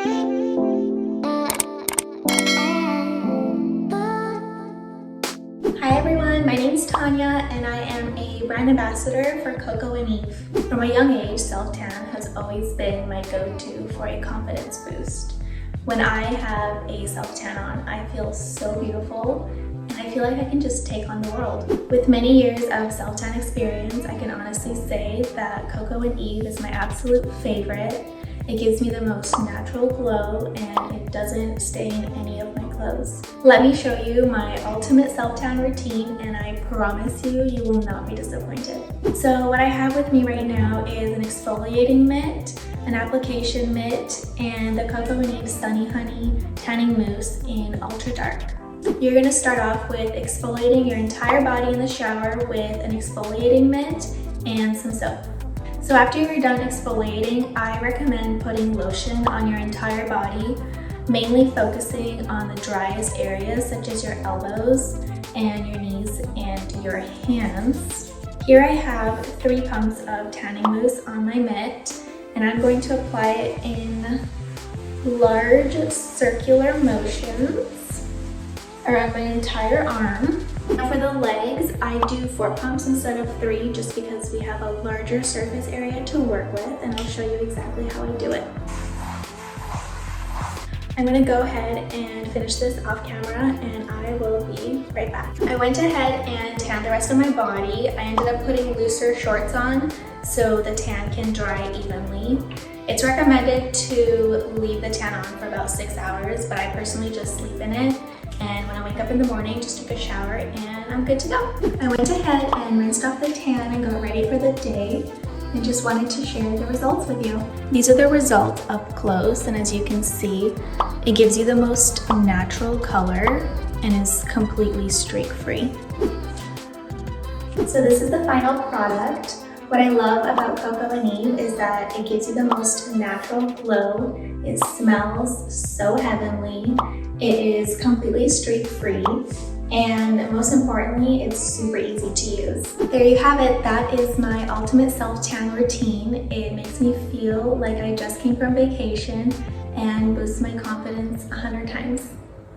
Hi everyone, my name is Tanya and I am a brand ambassador for Coco Eve. From a young age, self-tan has always been my go-to for a confidence boost. When I have a self-tan on, I feel so beautiful and I feel like I can just take on the world. With many years of self-tan experience, I can honestly say that Coco Eve is my absolute favorite. It gives me the most natural glow and it doesn't stain any of my clothes. Let me show you my ultimate self-tan routine and I promise you, you will not be disappointed. So what I have with me right now is an exfoliating mitt, an application mitt, and the Coco Eve Sunny Honey Tanning Mousse in Ultra Dark. You're going to start off with exfoliating your entire body in the shower with an exfoliating mitt and some soap. So after you're done exfoliating, I recommend putting lotion on your entire body, mainly focusing on the driest areas such as your elbows and your knees and your hands. Here I have 3 pumps of tanning mousse on my mitt and I'm going to apply it in large circular motions around my entire arm. Now for the legs, I do 4 pumps instead of 3 just because we have a larger surface area to work with and I'll show you exactly how I do it. I'm going to go ahead and finish this off camera and I will be right back. I went ahead and tanned the rest of my body. I ended up putting looser shorts on so the tan can dry evenly. It's recommended to leave the tan on for about 6 hours, but I personally just sleep in it. And when I wake up in the morning, just take a shower and I'm good to go. I went ahead and rinsed off the tan and got ready for the day and just wanted to share the results with you. These are the results up close and as you can see, it gives you the most natural color and is completely streak-free. So this is the final product. What I love about Coco Eve is that it gives you the most natural glow. It smells so heavenly. It is completely streak-free, and most importantly, it's super easy to use. There you have it. That is my ultimate self-tan routine. It makes me feel like I just came from vacation and boosts my confidence 100 times.